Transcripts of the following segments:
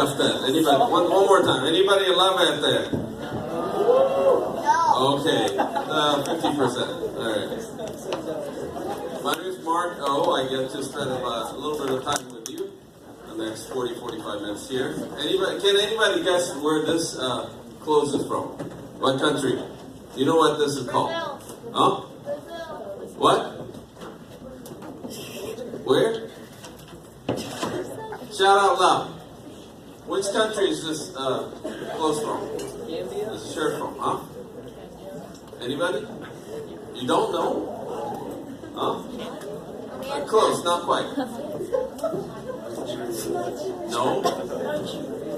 F that? Anybody? One more time. Anybody love F that? Okay, 50%. All right. My name is Mark. Oh, I get to spend a little bit of time with you the next 40-45 minutes here. Can anybody guess where this clothes is from? What country? You know what this is called? Huh? What? Where? Shout out loud. Which country is this clothes from? This shirt from, huh? Anybody? You don't know? Huh? Close, not quite. No?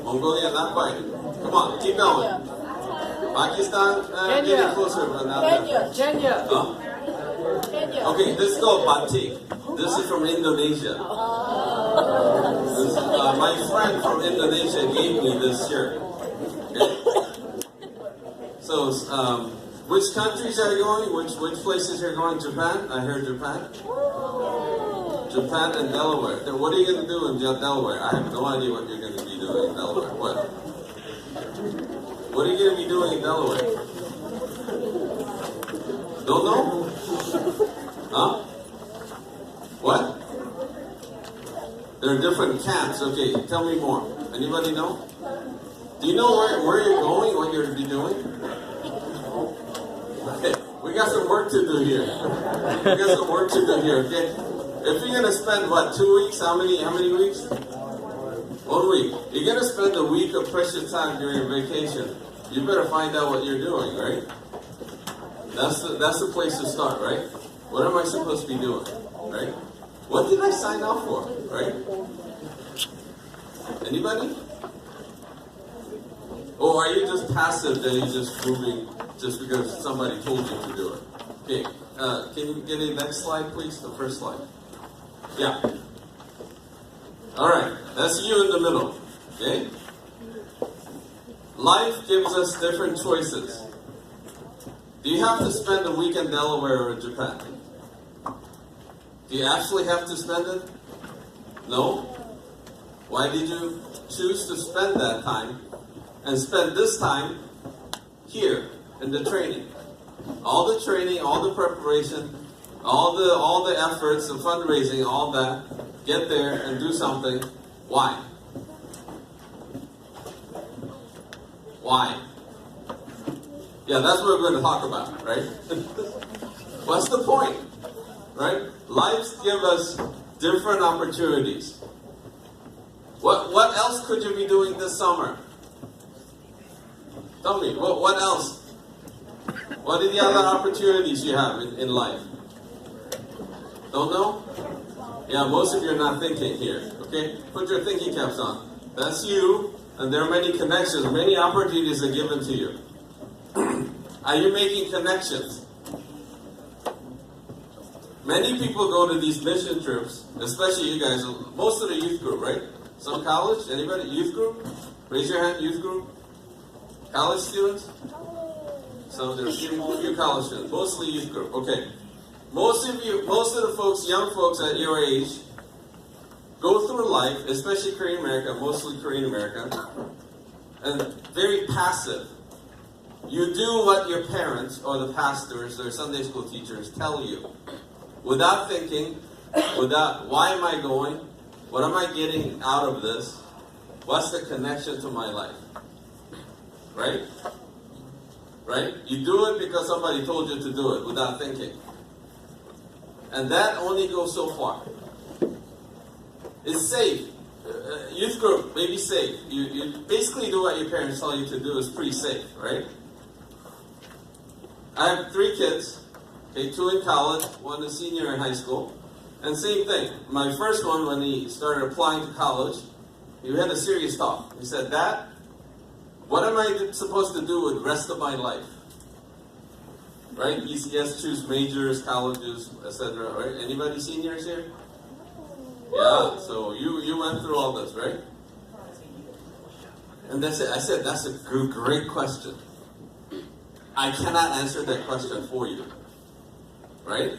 Mongolia, not quite. Come on, keep going. Pakistan, getting closer, but not that. Kenya. Huh? Okay, this is called batik. This is from Indonesia. My friend from Indonesia gave me this shirt. Okay? So, which countries are you going? Which places are you going? Japan? I heard Japan. Japan and Delaware. Then what are you going to do in Delaware? I have no idea what you're going to be doing in Delaware. What? What are you going to be doing in Delaware? Don't know? Huh? What? There are different camps. Okay, tell me more. Anybody know? Do you know where you're going, what you're to be doing? Okay, we got some work to do here. Okay? If you're gonna spend 2 weeks, how many weeks? 1 week. You're gonna spend a week of precious time during your vacation. You better find out what you're doing, right? That's the place to start, right? What am I supposed to be doing, right? What did I sign up for, right? Anybody? Or are you just passive that you're just moving just because somebody told you to do it? Okay, can you get the next slide, please? The first slide. Yeah. All right, that's you in the middle, okay? Life gives us different choices. Do you have to spend a week in Delaware or Japan? Do you actually have to spend it? No? Why did you choose to spend that time and spend this time here in the training? All the training, all the preparation, all the efforts, the fundraising, all that, get there and do something. Why? Why? Yeah, that's what we're going to talk about, right? What's the point? Right? Lives give us different opportunities. What else could you be doing this summer? Tell me, what else? What are the other opportunities you have in life? Don't know? Yeah, most of you are not thinking here. Okay? Put your thinking caps on. That's you, and there are many connections, many opportunities are given to you. Are you making connections? Many people go to these mission trips, especially you guys, most of the youth group, right? Some college? Anybody? Youth group? Raise your hand, youth group. College students? So there's a few college students, mostly youth group. Okay. Most of the folks, young folks at your age, go through life, especially Korean America, mostly Korean America, and very passive. You do what your parents or the pastors or Sunday school teachers tell you, without thinking, without, why am I going? What am I getting out of this? What's the connection to my life? Right? Right? You do it because somebody told you to do it without thinking. And that only goes so far. It's safe. Youth group may be safe. You basically do what your parents tell you to do. Is pretty safe, right? I have 3 kids. Okay, 2 in college, 1 a senior in high school. And same thing. My first one, when he started applying to college, he had a serious talk. He said, "Dad, what am I supposed to do with the rest of my life?" Right? He has to choose majors, colleges, etc. Right? Anybody seniors here? Yeah. So you went through all this, right? And that's it. I said that's a great question. I cannot answer that question for you. Right?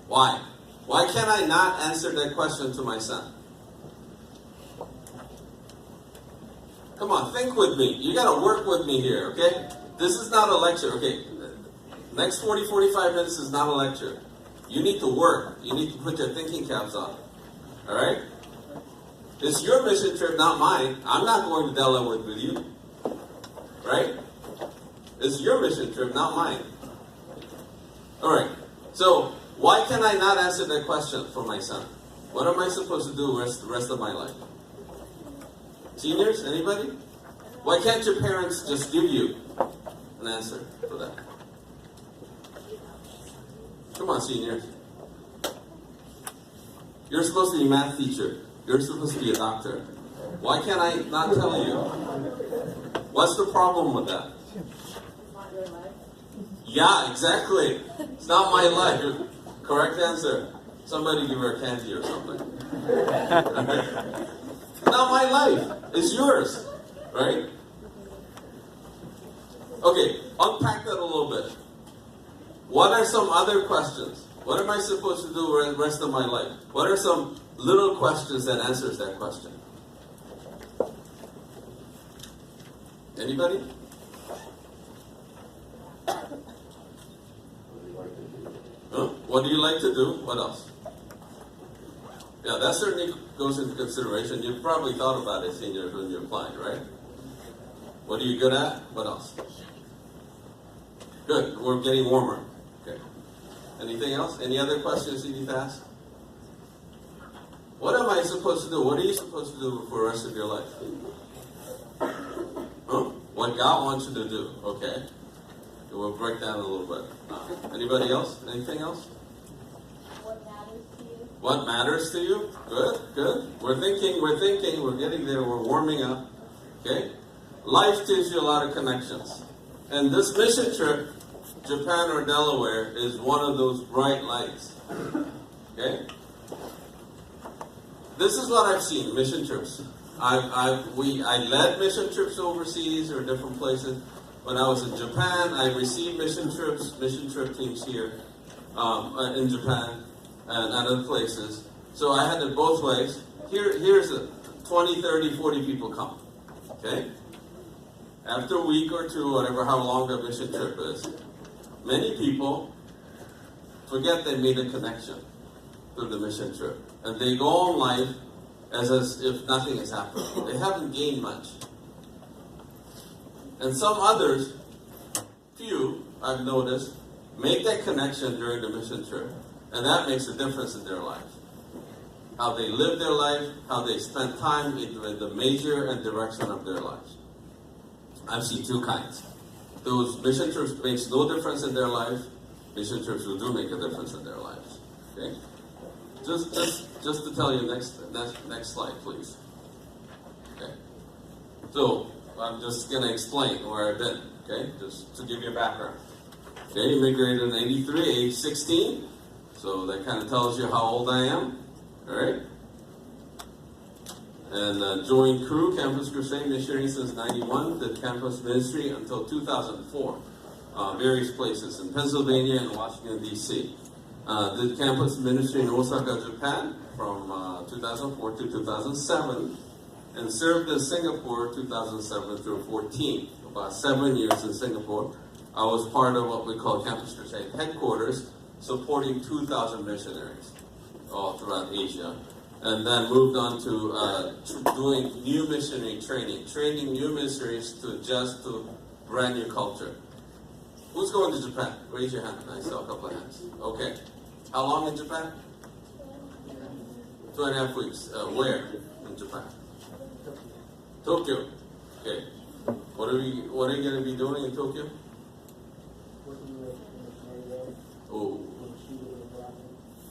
Why? Why can I not answer that question to my son? Come on, think with me. You gotta work with me here, okay? This is not a lecture, okay? Next 40, 45 minutes is not a lecture. You need to work. You need to put your thinking caps on. Alright? It's your mission trip, not mine. I'm not going to Delaware with you. Right? It's your mission trip, not mine. Alright. So, why can I not answer that question for my son? What am I supposed to do the rest of my life? Seniors, anybody? Why can't your parents just give you an answer for that? Come on, seniors. You're supposed to be a math teacher. You're supposed to be a doctor. Why can't I not tell you? What's the problem with that? It's not your life. Yeah, exactly. It's not my life. Correct answer. Somebody give her candy or something. Not my life. It's yours. Right? Okay, unpack that a little bit. What are some other questions? What am I supposed to do the rest of my life? What are some little questions that answers that question? Anybody? Huh? What do you like to do? What else? Yeah, that certainly goes into consideration. You've probably thought about it, seniors, when you applied, right? What are you good at? What else? Good. We're getting warmer. Okay. Anything else? Any other questions you need to ask? What am I supposed to do? What are you supposed to do for the rest of your life? Huh? What God wants you to do. Okay. We'll break down a little bit. Anybody else? Anything else? What matters to you? What matters to you? Good, good. We're thinking, we're getting there, we're warming up. Okay? Life gives you a lot of connections. And this mission trip, Japan or Delaware, is one of those bright lights. Okay? This is what I've seen, mission trips. I led mission trips overseas or different places. When I was in Japan, I received mission trip teams here in Japan and other places. So I had it both ways. Here's it. 20, 30, 40 people come. Okay? After a week or two, whatever, how long the mission trip is, many people forget they made a connection through the mission trip. And they go on life as if nothing has happened. They haven't gained much. And some others, few, I've noticed, make that connection during the mission trip. And that makes a difference in their life. How they live their life, how they spend time in the measure and direction of their lives. I've seen two kinds. Those mission trips makes no difference in their life. Mission trips who do make a difference in their lives. Okay? Just to tell you, next slide, please. Okay. So I'm just gonna explain where I've been. Okay, just to give you a background. Okay, immigrated in '83, age 16. So that kind of tells you how old I am. All right. And joined Cru, Campus Crusade Missionary since '91. Did campus ministry until 2004. Various places in Pennsylvania and Washington, D.C. Did campus ministry in Osaka, Japan from 2004 to 2007. And served in Singapore 2007 through 14. About 7 years in Singapore. I was part of what we call Campus Crusade headquarters, supporting 2,000 missionaries all throughout Asia. And then moved on to doing new missionary training new missionaries to adjust to brand new culture. Who's going to Japan? Raise your hand. I saw a couple of hands. Okay. How long in Japan? 2.5 weeks. Where in Japan? Tokyo. Okay. What are you going to be doing in Tokyo? Oh.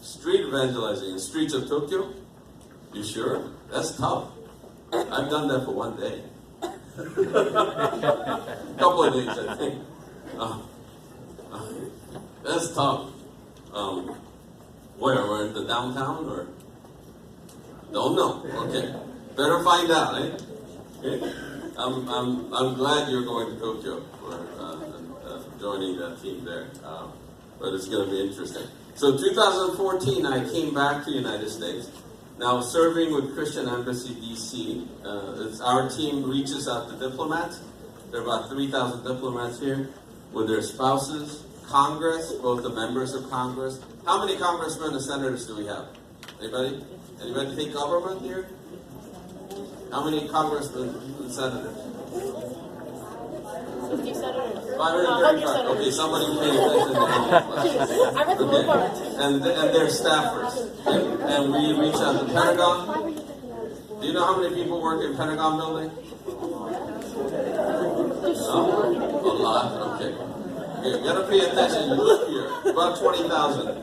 Street evangelizing in the streets of Tokyo? You sure? That's tough. I've done that for one day. Couple of days, I think. That's tough. Where? We're in the downtown or? Don't know. Okay. Better find out, eh? Okay. I'm glad you're going to Tokyo for joining that team there. But it's going to be interesting. So 2014, I came back to the United States. Now, serving with Christian Embassy DC, our team reaches out to diplomats. There are about 3,000 diplomats here with their spouses, Congress, both the members of Congress. How many congressmen and senators do we have? Anybody? Anybody think government here? How many congressmen and senators? 50 senators. 535. Okay, somebody pay attention to English. I read the Okay. report. And they're staffers. And we reach out to Pentagon. Do you know how many people work in Pentagon building? No? A lot? Okay. Okay, you gotta pay attention. You look here. About 20,000.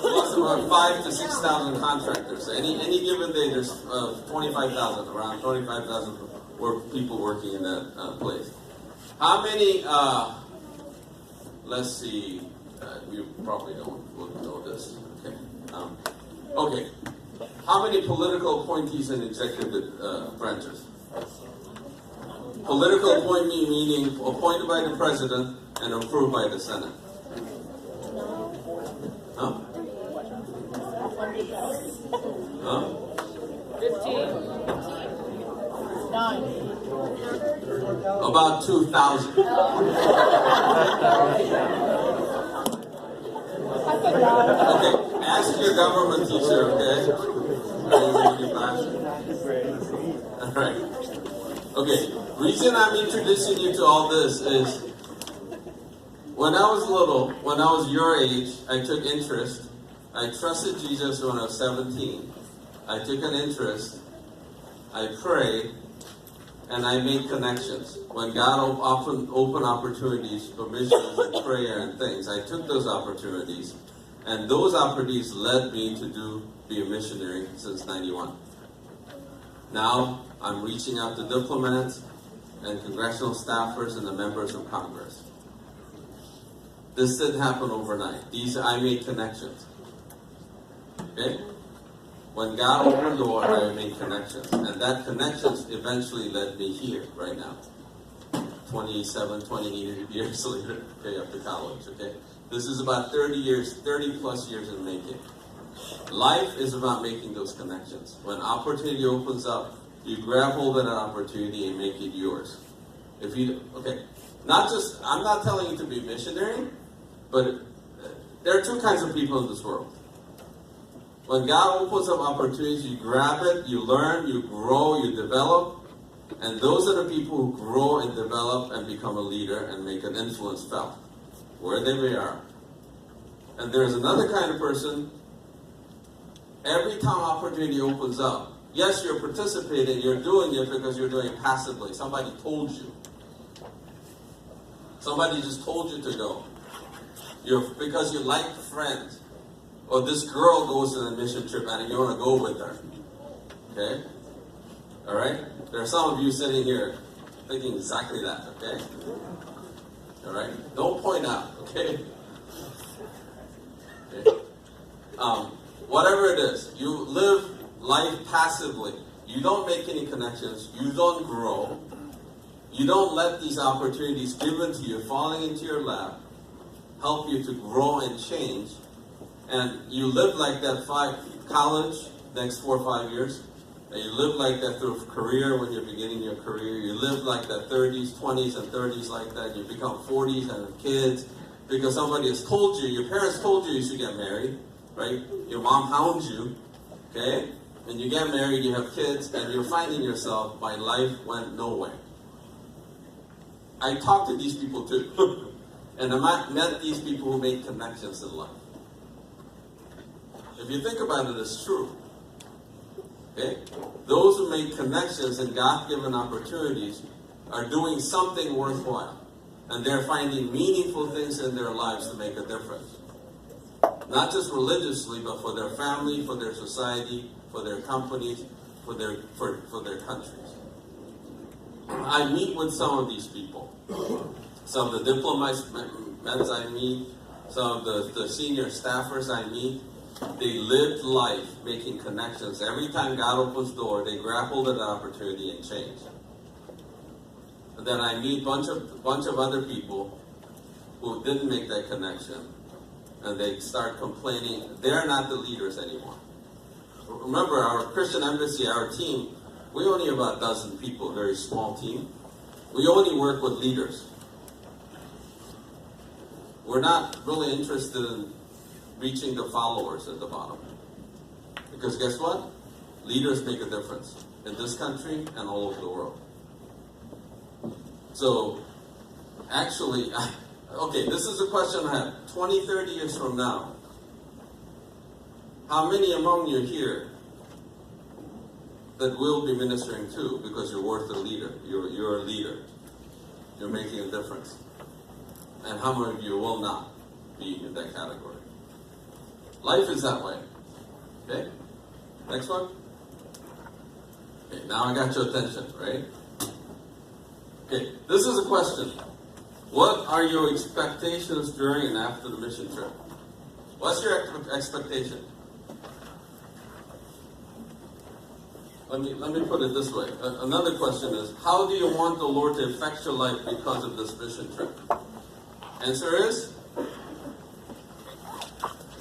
Plus about 5,000 to 6,000 contractors. Any given day, there's 25,000, around 25,000 people working in that place. How many, let's see, you probably wouldn't know this. Okay. Okay. How many political appointees in executive branches? Political appointee meaning appointed by the president and approved by the Senate. Huh? 15. 9. About 2,000. Okay, ask your government teacher, okay? Are you ready to pass? Alright. Okay, reason I'm introducing you to all this is when I was little, when I was your age, I took interest. I trusted Jesus when I was 17. I took an interest. I prayed. And I made connections. When God often opened opportunities for missions and prayer and things, I took those opportunities. And those opportunities led me to be a missionary since 91. Now, I'm reaching out to diplomats and congressional staffers and the members of Congress. This didn't happen overnight. I made connections. Okay? When God opened the door, I made connections. And that connections eventually led me here, right now. 27, 28 years later, okay, up to college, okay? This is about 30 plus years in making. Life is about making those connections. When opportunity opens up, you grab hold of that opportunity and make it yours. If you, okay, I'm not telling you to be a missionary, but there are two kinds of people in this world. When God opens up opportunities, you grab it, you learn, you grow, you develop. And those are the people who grow and develop and become a leader and make an influence felt, where they may are. And there's another kind of person, every time opportunity opens up, yes, you're participating, you're doing it because you're doing it passively. Somebody told you. Somebody just told you to go. Because you like the friends. Or this girl goes on a mission trip and you want to go with her. Okay? Alright? There are some of you sitting here thinking exactly that, okay? Alright? Don't point out, okay? Okay? Whatever it is, you live life passively. You don't make any connections. You don't grow. You don't let these opportunities given to you, falling into your lap, help you to grow and change. And you live like that college, next 4 or 5 years. And you live like that through career when you're beginning your career. You live like that 30s, 20s, and 30s like that. You become 40s and have kids because somebody has told you, your parents told you should get married, right? Your mom hounds you, okay? And you get married, you have kids, and you're finding yourself, my life went nowhere. I talked to these people too. And I met these people who made connections in life. If you think about it, it's true. Okay? Those who make connections and God-given opportunities are doing something worthwhile. And they're finding meaningful things in their lives to make a difference. Not just religiously, but for their family, for their society, for their companies, for their countries. I meet with some of these people. Some of the diplomats I meet, some of the senior staffers I meet. They lived life making connections. Every time God opens the door, they grab hold of the opportunity and change. And then I meet bunch of other people who didn't make that connection, and they start complaining. They're not the leaders anymore. remember our Christian Embassy, our team, we only about a dozen people, very small team. We only work with leaders. We're not really interested in reaching the followers at the bottom. Because guess what? Leaders make a difference in this country and all over the world. So, actually, okay, this is a question I have. 20, 30 years from now, how many among you here that will be ministering to because you're worth a leader? You're a leader. You're making a difference. And how many of you will not be in that category? Life is that way. Okay? Next one. Okay, now I got your attention, right? Okay, this is a question. What are your expectations during and after the mission trip? What's your expectation? Let me put it this way. Another question is, how do you want the Lord to affect your life because of this mission trip? Answer is?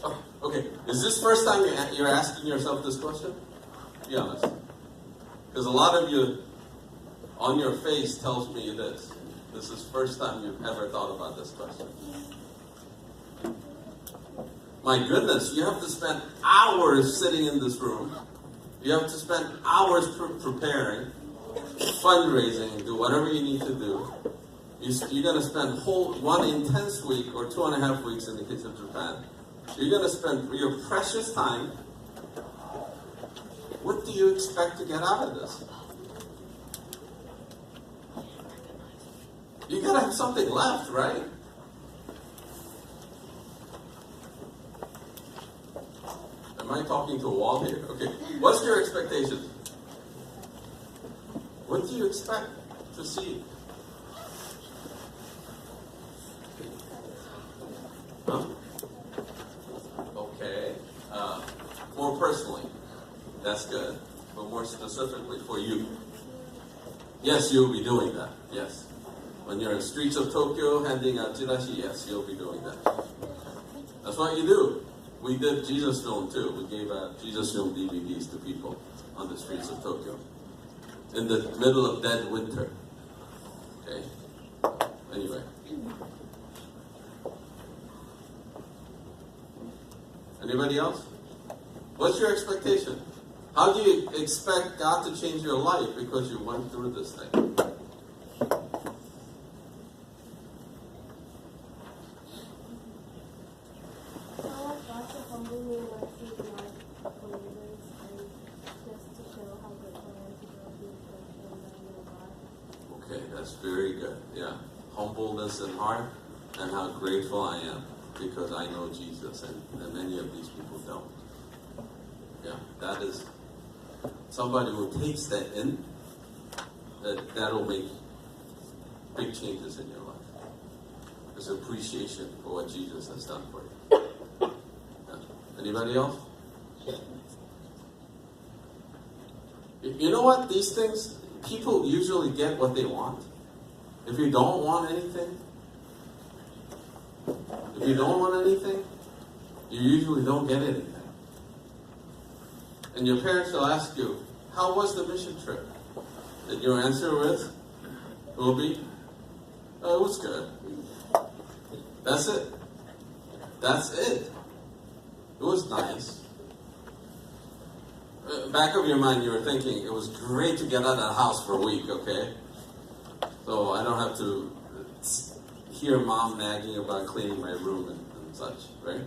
Oh, okay, is this first time you're asking yourself this question? Be honest. Because a lot of you, on your face, tells me this. This is first time you've ever thought about this question. My goodness, you have to spend hours sitting in this room. You have to spend hours preparing, fundraising, do whatever you need to do. You're going to spend one intense week or 2.5 weeks in the kids of Japan. You're going to spend your precious time. What do you expect to get out of this? You got to have something left, right? Am I talking to a wall here? Okay. What's your expectation? What do you expect to see? Huh? Okay. More personally, that's good. But more specifically for you. Yes, you'll be doing that. Yes. When you're in the streets of Tokyo handing out chirashi, yes, you'll be doing that. That's what you do. We did Jesus Film too. We gave out Jesus Film DVDs to people on the streets of Tokyo. In the middle of dead winter. Okay? Anyway. Anybody else? What's your expectation? How do you expect God to change your life because you went through this thing? Okay, that's very good. Yeah. Humbleness in heart and how grateful I am because I know Jesus and many of these people don't. Yeah, that is somebody who takes that in, that'll make big changes in your life. There's appreciation for what Jesus has done for you. Yeah. Anybody else? You know what? These things, people usually get what they want. If you don't want anything, you usually don't get anything. And your parents will ask you, how was the mission trip? And your answer will be, oh, it was good. That's it. That's it. It was nice. Back of your mind, you were thinking, it was great to get out of the house for a week, okay? So I don't have to hear mom nagging about cleaning my room and such, right?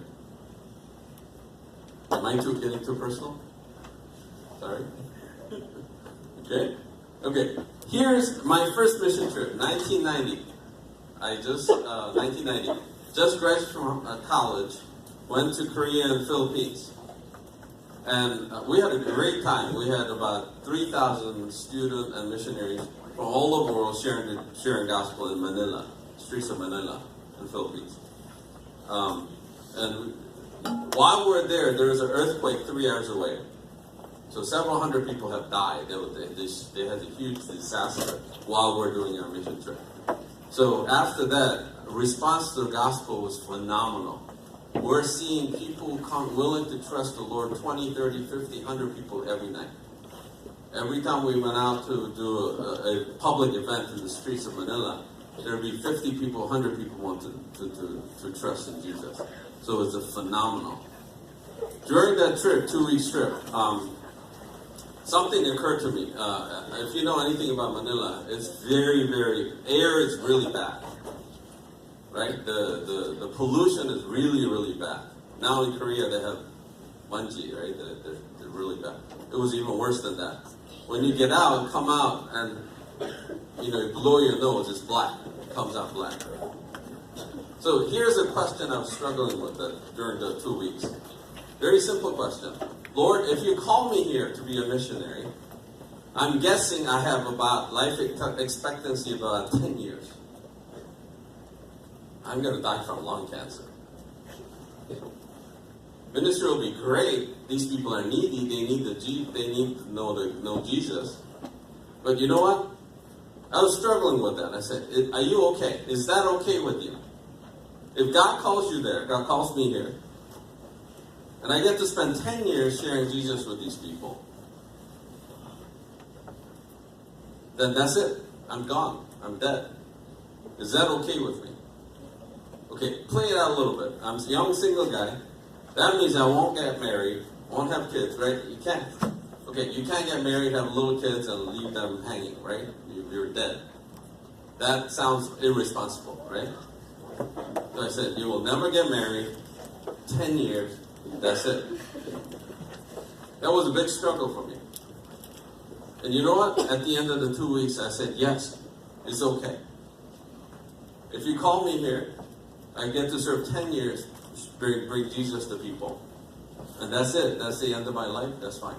Am I getting too personal? Sorry? Okay. Here's my first mission trip, 1990. 1990. Just graduated from college, went to Korea and Philippines. And we had a great time. We had about 3,000 students and missionaries from all over the world sharing gospel in Manila, streets of Manila in Philippines. And while we're there was an earthquake 3 hours away. So several hundred people have died. They had a huge disaster while we're doing our mission trip. So after that, response to the gospel was phenomenal. we're seeing people come willing to trust the Lord, 20, 30, 50, 100 people every night. Every time we went out to do a public event in the streets of Manila, there would be 50 people, 100 people want to trust in Jesus. So it's a phenomenal. During that trip, 2-week trip, something occurred to me. If you know anything about Manila, it's very, air is really bad. Right? The pollution is really, really bad. Now in Korea they have manji, right? They're really bad. It was even worse than that. When you get out, come out, and you blow your nose, it's black. It comes out black. So here's a question I was struggling with during the 2 weeks. Very simple question. Lord, if you call me here to be a missionary, I'm guessing I have about life expectancy of about 10 years. I'm going to die from lung cancer. Ministry will be great. These people are needy. They need to know Jesus. But you know what? I was struggling with that. I said, are you okay? Is that okay with you? If God calls you there, God calls me here, and I get to spend 10 years sharing Jesus with these people, then that's it. I'm gone. I'm dead. Is that okay with me? Okay, play it out a little bit. I'm a young single guy. That means I won't get married, won't have kids, right? You can't. Okay, you can't get married, have little kids, and leave them hanging, right? You're dead. That sounds irresponsible, right? So I said, you will never get married, 10 years, that's it. That was a big struggle for me. And you know what? At the end of the 2 weeks, I said, yes, it's okay. If you call me here, I get to serve 10 years, bring Jesus to people. And that's it. That's the end of my life. That's fine.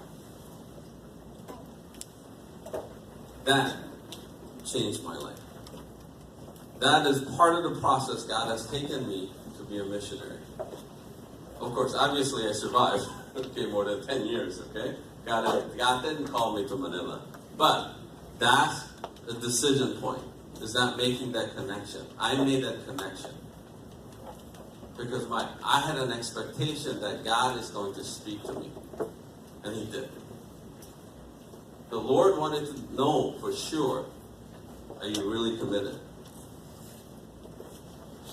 That changed my life. That is part of the process God has taken me to be a missionary. Of course, obviously I survived. Okay, more than 10 years, okay? God didn't call me to Manila. But that's a decision point. Is that making that connection? I made that connection. Because I had an expectation that God is going to speak to me. And He did. The Lord wanted to know for sure, are you really committed?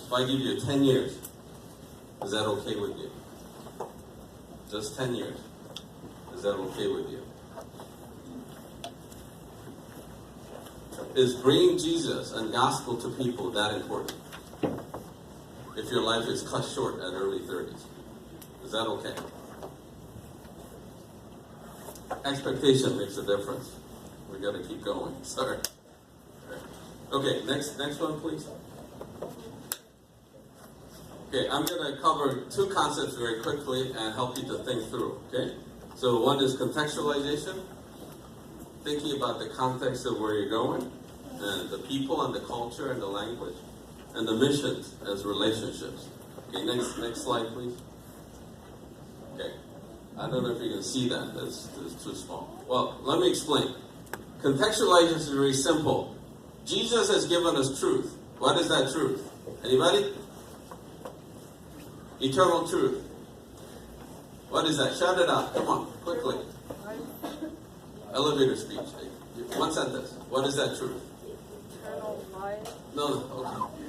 If I give you 10 years, is that okay with you? Just 10 years. Is that okay with you? Is bringing Jesus and gospel to people that important? If your life is cut short at early 30s, is that okay? Expectation makes a difference. We got to keep going. Sorry. Okay, next one, please. Okay, I'm going to cover two concepts very quickly and help you to think through. Okay, so one is contextualization, thinking about the context of where you're going, and the people and the culture and the language, and the missions as relationships. Okay, next slide, please. Okay, I don't know if you can see that. That's too small. Well, let me explain. Contextualization is very simple. Jesus has given us truth. What is that truth? Anybody? Eternal truth. What is that? Shout it out. Come on, quickly. Elevator speech. 1 sentence. What is that truth? Eternal life. No. Okay.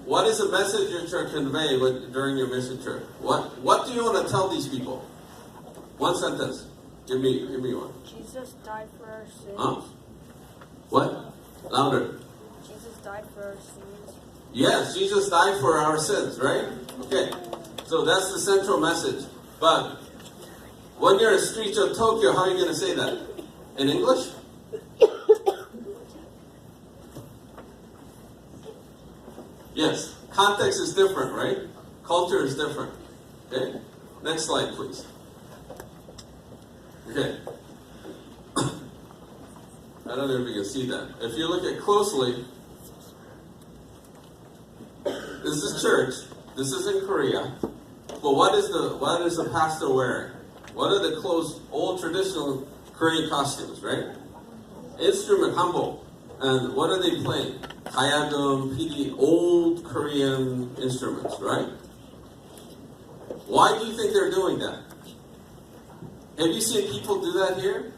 What is the message you're trying to convey during your mission trip? What do you want to tell these people? 1 sentence. Give me one. Jesus died for our sins. Huh? What? Louder. Jesus died for our sins. Yes, Jesus died for our sins, right? Okay. So that's the central message. But when you're in the streets of Tokyo, how are you going to say that? In English? Yes. Context is different, right? Culture is different. Okay? Next slide, please. Okay. I don't know if you can see that. If you look at closely, this is church. This is in Korea. But what is the pastor wearing? What are the clothes, old traditional Korean costumes, right? Instrument, humble. And what are they playing? Hayagum, PD, old Korean instruments, right? Why do you think they're doing that? Have you seen people do that here?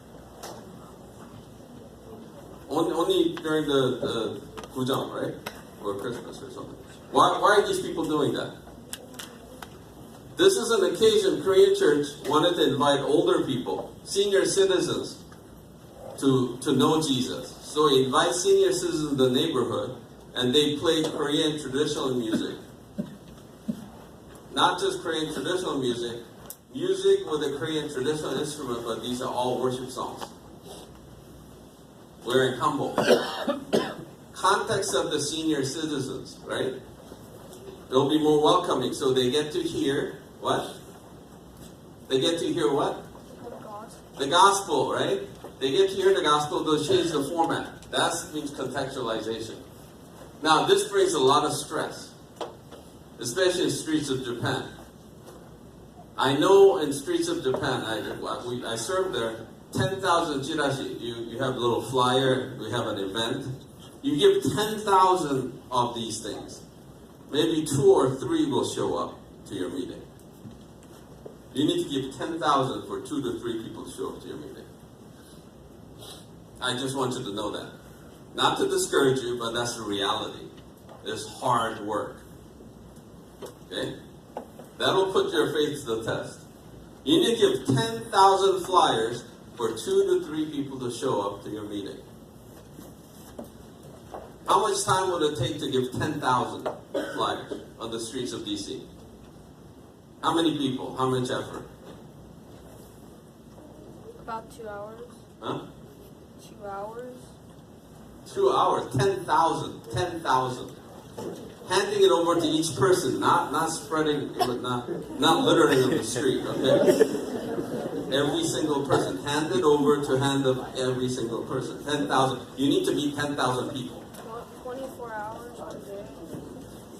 Only during the Gujang, right? Or Christmas or something. Why are these people doing that? This is an occasion Korean Church wanted to invite older people, senior citizens, to know Jesus. So he invites senior citizens in the neighborhood, and they play Korean traditional music. Not just Korean traditional music, music with a Korean traditional instrument, but these are all worship songs. Wearing hanbok. Context of the senior citizens, right? They'll be more welcoming, so they get to hear what? They get to hear what? The gospel, right? They get to hear the gospel, they'll change the format. That means contextualization. Now, this brings a lot of stress, especially in streets of Japan. I know in streets of Japan, I served there, 10,000 chirashi. You have a little flyer, we have an event. You give 10,000 of these things. Maybe 2 or 3 will show up to your meeting. You need to give 10,000 for 2 to 3 people to show up to your meeting. I just want you to know that. Not to discourage you, but that's the reality. It's hard work. Okay? That'll put your faith to the test. You need to give 10,000 flyers for 2 to 3 people to show up to your meeting. How much time would it take to give 10,000 flyers on the streets of DC? How many people? How much effort? About 2 hours. Huh? 2 hours. 2 hours. 10,000. 10,000. Handing it over to each person, not spreading, not littering on the street, okay? Every single person. Hand it over to hand of every single person. 10,000. You need to meet 10,000 people. 24 hours per day.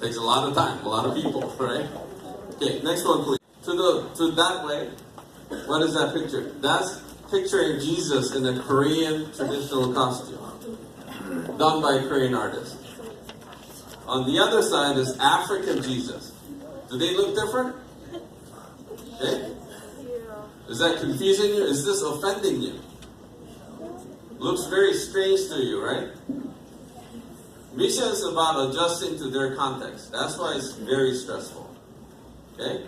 Takes a lot of time, a lot of people, right? Okay, next one, please. To that way, what is that picture? That's picturing Jesus in a Korean traditional costume, done by a Korean artist. On the other side is African Jesus. Do they look different? Okay? Yeah. Is that confusing you? Is this offending you? Looks very strange to you, right? Mission is about adjusting to their context. That's why it's very stressful. Okay?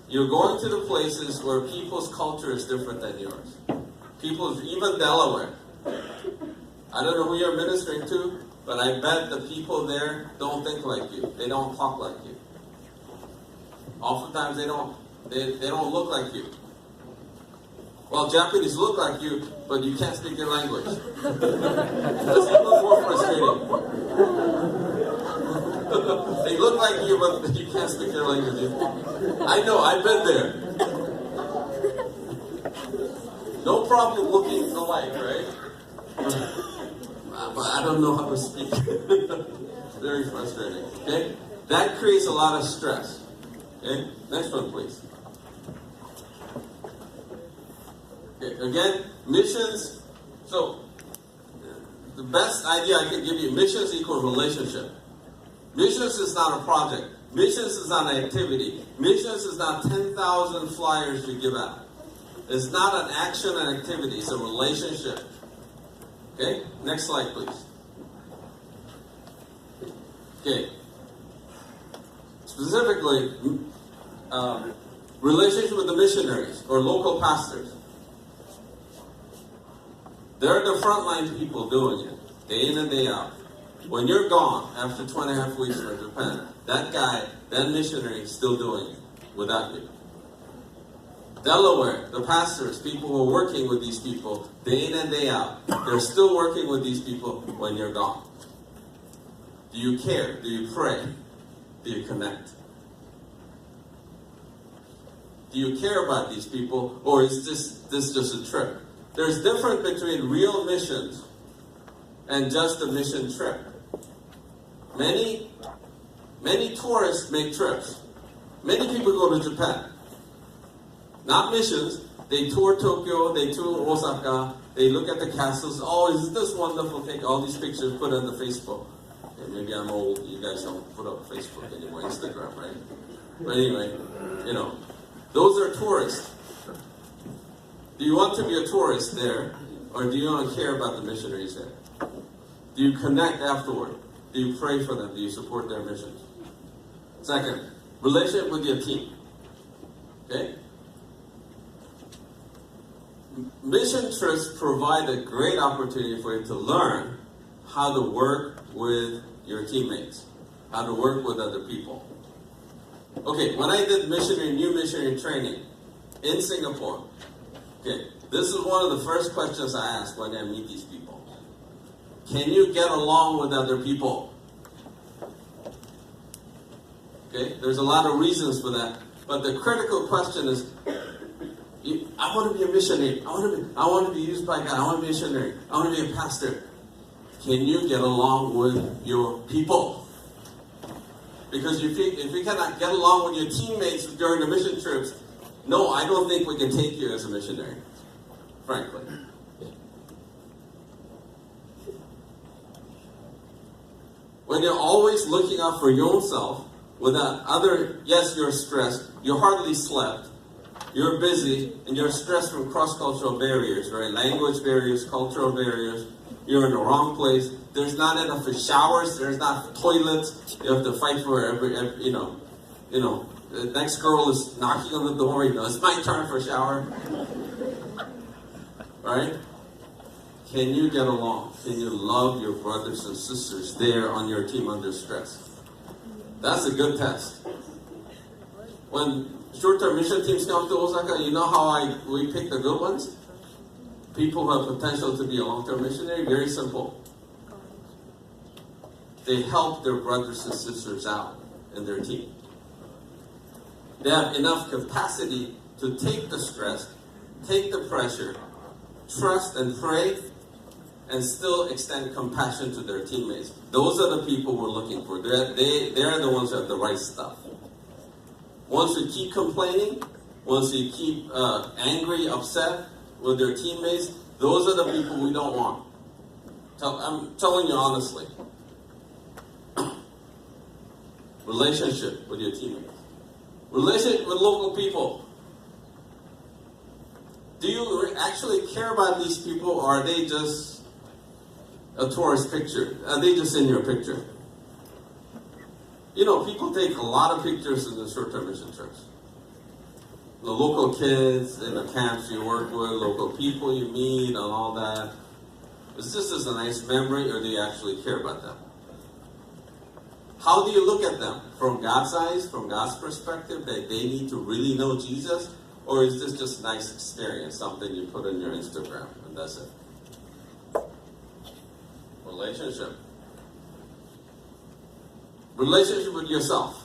You're going to the places where people's culture is different than yours. Even Delaware. I don't know who you're ministering to, but I bet the people there don't think like you. They don't talk like you. Oftentimes they don't look like you. Well, Japanese look like you, but you can't speak their language. That's even more frustrating. They look like you, but you can't speak their language. I know, I've been there. No problem looking alike, right? But I don't know how to speak. Very frustrating. Okay? That creates a lot of stress. Okay? Next one, please. Okay, again, missions. So, the best idea I can give you, missions equal relationship. Missions is not a project. Missions is not an activity. Missions is not 10,000 flyers you give out. It's not an action and activity. It's a relationship. Okay? Next slide, please. Okay. Specifically, relationship with the missionaries or local pastors. They're the frontline people doing it, day in and day out. When you're gone after 2.5 weeks from Japan, that guy, that missionary is still doing it without you. Delaware, the pastors, people who are working with these people day in and day out, they're still working with these people when you're gone. Do you care? Do you pray? Do you connect? Do you care about these people, or is this just a trip? There's difference between real missions and just a mission trip. Many tourists make trips. Many people go to Japan. Not missions. They tour Tokyo, they tour Osaka, they look at the castles. Oh, is this wonderful thing? All these pictures put on the Facebook. Okay, maybe I'm old, you guys don't put up Facebook anymore, Instagram, right? But anyway, those are tourists. Do you want to be a tourist there, or do you want to care about the missionaries there? Do you connect afterward? Do you pray for them? Do you support their missions? Second, relationship with your team. Okay? Mission trips provide a great opportunity for you to learn how to work with your teammates, how to work with other people. Okay, when I did new missionary training in Singapore, okay, this is one of the first questions I ask when I meet these people. Can you get along with other people? Okay, there's a lot of reasons for that, but the critical question is, I want to be a missionary. I want to be used by God. I want to be a missionary. I want to be a pastor. Can you get along with your people? Because if you cannot get along with your teammates during the mission trips, no, I don't think we can take you as a missionary, frankly. When you're always looking out for your own self, yes, you're stressed, you hardly slept, you're busy, and you're stressed from cross-cultural barriers, right? Language barriers, cultural barriers. You're in the wrong place. There's not enough showers. There's not toilets. You have to fight for every the next girl is knocking on the door. It's my turn for a shower. Right? Can you get along? Can you love your brothers and sisters there on your team under stress? That's a good test. When short-term mission teams come to Osaka, you know how we pick the good ones? People who have potential to be a long-term missionary, very simple. They help their brothers and sisters out in their team. They have enough capacity to take the stress, take the pressure, trust and pray, and still extend compassion to their teammates. Those are the people we're looking for. They're the ones who have the right stuff. Once you keep complaining, once you keep angry, upset with their teammates, those are the people we don't want. I'm telling you honestly. Relationship with your teammates. Relationship with local people. Do you actually care about these people, or are they just a tourist picture? Are they just in your picture? People take a lot of pictures in the short-term mission trips. The local kids in the camps you work with, local people you meet, and all that. Is this just a nice memory, or do you actually care about them? How do you look at them? From God's eyes, from God's perspective, that they need to really know Jesus? Or is this just a nice experience, something you put on your Instagram, and that's it? Relationship. Relationship with yourself.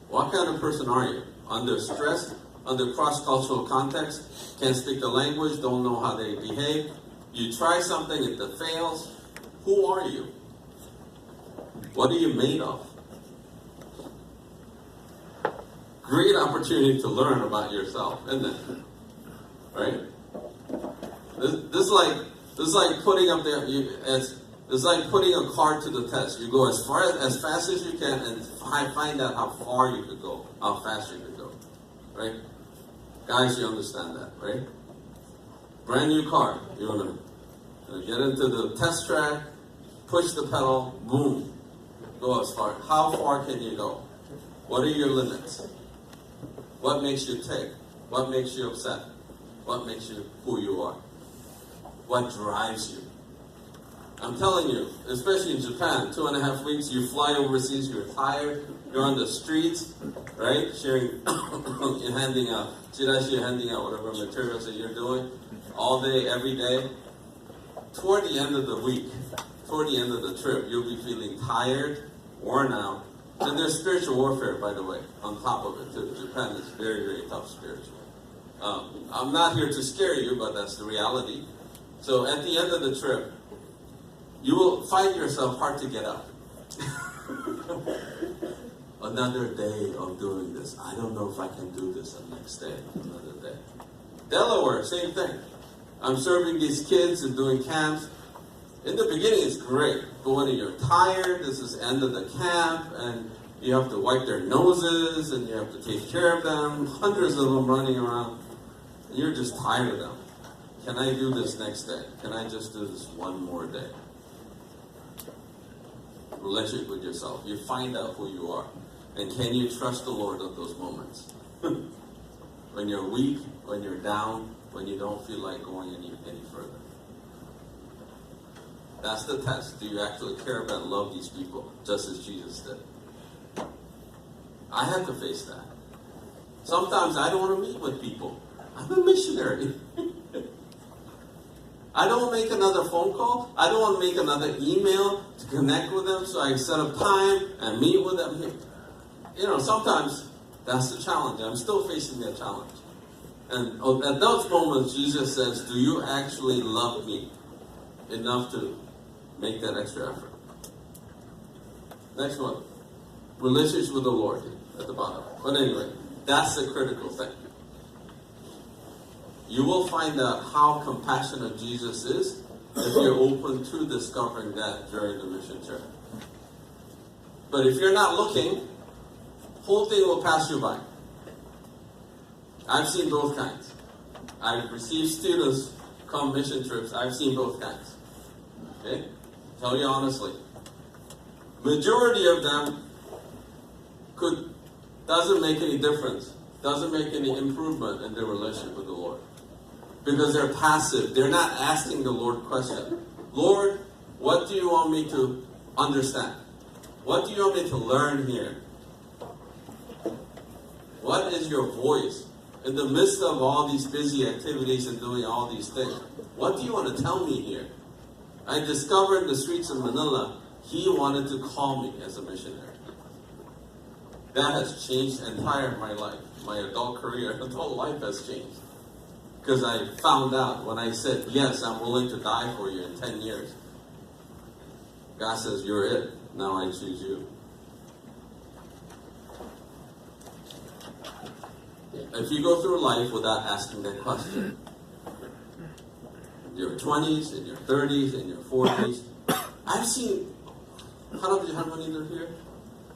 What kind of person are you? Under stress, under cross-cultural context, can't speak the language, don't know how they behave. You try something, it fails. Who are you? What are you made of? Great opportunity to learn about yourself, isn't it? Right? This is like putting up there. It's like putting a car to the test. You go as fast as you can, and find out how far you could go, how fast you could go. Right? Guys, you understand that, right? Brand new car. You want to get into the test track, push the pedal, boom, go as far. How far can you go? What are your limits? What makes you tick? What makes you upset? What makes you who you are? What drives you? I'm telling you, especially in Japan, 2.5 weeks, you fly overseas, you're tired, you're on the streets, right? Sharing, you're handing out chirashi, you're handing out whatever materials that you're doing, all day, every day. Toward the end of the week, toward the end of the trip, you'll be feeling tired, worn out. And there's spiritual warfare, by the way, on top of it, too. Japan is very, very tough spiritually. I'm not here to scare you, but that's the reality. So at the end of the trip, you will find yourself hard to get up. Another day of doing this. I don't know if I can do this the next day. Another day. Delaware, same thing. I'm serving these kids and doing camps. In the beginning, it's great. But when you're tired, this is the end of the camp, and You have to wipe their noses, and you have to take care of them. Hundreds of them running around. And you're just tired of them. Can I do this next day? Can I just do this one more day? Relationship with yourself. You find out who you are. And can you trust the Lord at those moments? When you're weak, when you're down, when you don't feel like going any further. That's the test. Do you actually care about and love these people just as Jesus did? I had to face that. Sometimes I don't want to meet with people. I'm a missionary. I don't want to make another phone call. I don't want to make another email to connect with them, so I set up time and meet with them here. You know, sometimes that's the challenge. I'm still facing that challenge. And at those moments, Jesus says, do you actually love me enough to make that extra effort? Next one. Relationship with the Lord at the bottom. But anyway, that's the critical thing. You will find out how compassionate Jesus is if you're open to discovering that during the mission trip. But if you're not looking, whole thing will pass you by. I've seen both kinds. I've received students come mission trips. I've seen both kinds. Okay? Tell you honestly. Majority of them doesn't make any difference. Doesn't make any improvement in their relationship with the Lord. Because they're passive. They're not asking the Lord question. Lord, what do you want me to understand? What do you want me to learn here? What is your voice? In the midst of all these busy activities and doing all these things, what do you want to tell me here? I discovered in the streets of Manila, he wanted to call me as a missionary. That has changed entire my life. My adult career, adult life has changed. Because I found out when I said, yes, I'm willing to die for you in 10 years. God says, you're it. Now I choose you. If you go through life without asking that question, in your 20s, in your 30s, in your 40s, I've seen, how many are here?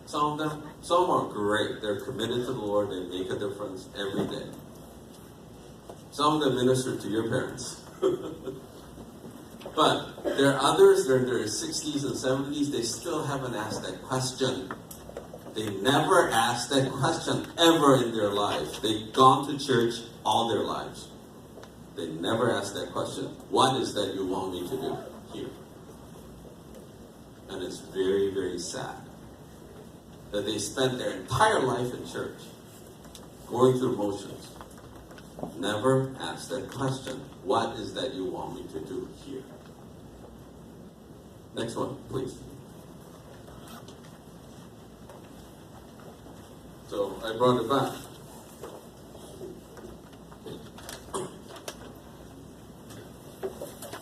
Some of them. Some are great. They're committed to the Lord. They make a difference every day. Some of them minister to your parents. But there are others, they're in their 60s and 70s, they still haven't asked that question. They never asked that question ever in their lives. They've gone to church all their lives. They never asked that question. What is that you want me to do here? And it's very, very sad that they spent their entire life in church going through motions. Never asked that question. What is that you want me to do here? Next one, please. So I brought it back.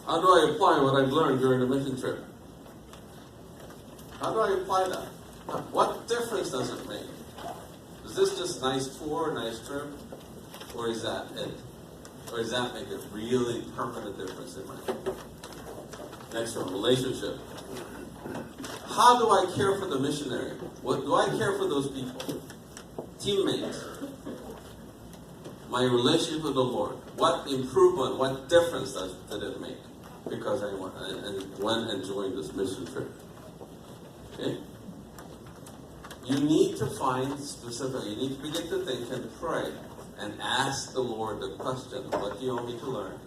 How do I apply what I've learned during the mission trip? How do I apply that? What difference does it make? Is this just a nice tour, nice trip? Or is that it? Or does that make a really permanent difference in my life? Next one, relationship. How do I care for the missionary? What do I care for those people? Teammates. My relationship with the Lord. What improvement, what difference did it make? Because I went and joined this mission trip. Okay? You need to find specific, you need to begin to think and pray and ask the Lord the question, what do you want me to learn?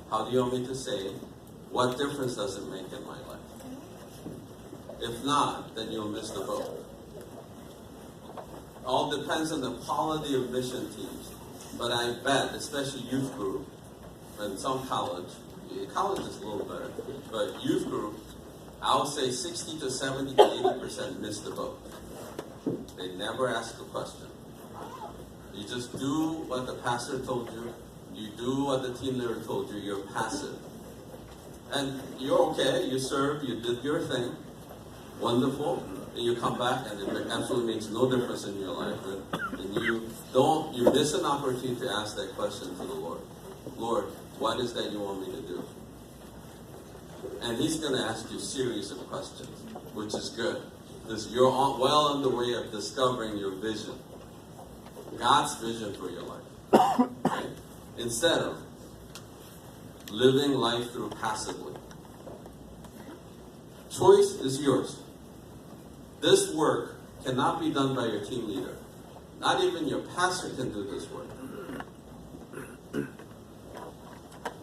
How do you want me to say? What difference does it make in my life? If not, then you'll miss the boat. All depends on the quality of mission teams. But I bet, especially youth group and some college is a little better, but youth group, I would say 60 to 70 to 80% miss the boat. They never ask the question. You just do what the pastor told you. You do what the team leader told you. You're passive. And you're okay. You served. You did your thing. Wonderful. And you come back and it absolutely makes no difference in your life. And you miss an opportunity to ask that question to the Lord. Lord, what is that you want me to do? And he's going to ask you a series of questions, which is good. You're well on the way of discovering your vision, God's vision for your life. Okay? Instead of living life through passively. Choice is yours. This work cannot be done by your team leader. Not even your pastor can do this work.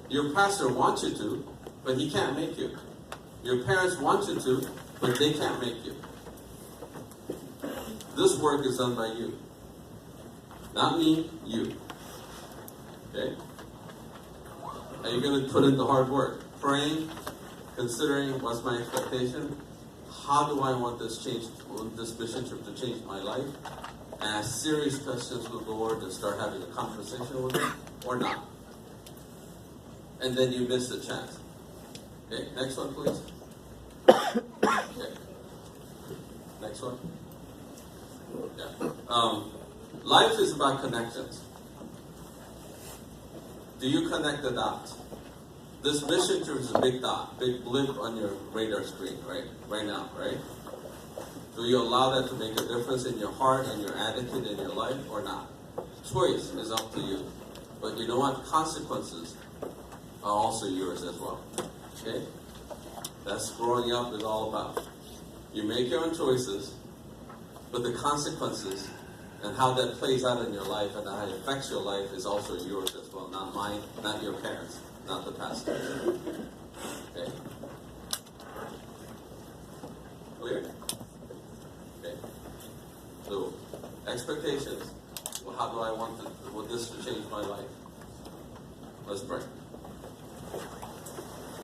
Your pastor wants you to, but he can't make you. Your parents want you to, but they can't make you. This work is done by you. Not me, you. Okay? Are you going to put in the hard work? Praying, considering what's my expectation? How do I want this mission trip to change my life? Ask serious questions with the Lord and start having a conversation with Him, or not? And then you miss the chance. Okay, next one, please. Okay. Next one. Yeah. Life is about connections. Do you connect the dots? This mission trip is a big dot, big blip on your radar screen, right now, right? Do you allow that to make a difference in your heart and your attitude in your life or not? Choice is up to you. But you know what? Consequences are also yours as well. Okay? That's growing up is all about. You make your own choices, but the consequences and how that plays out in your life and how it affects your life is also yours as well. Not mine, not your parents, not the pastor. Okay? Clear? Okay. So, expectations. Well, how do I want this to change my life? Let's pray.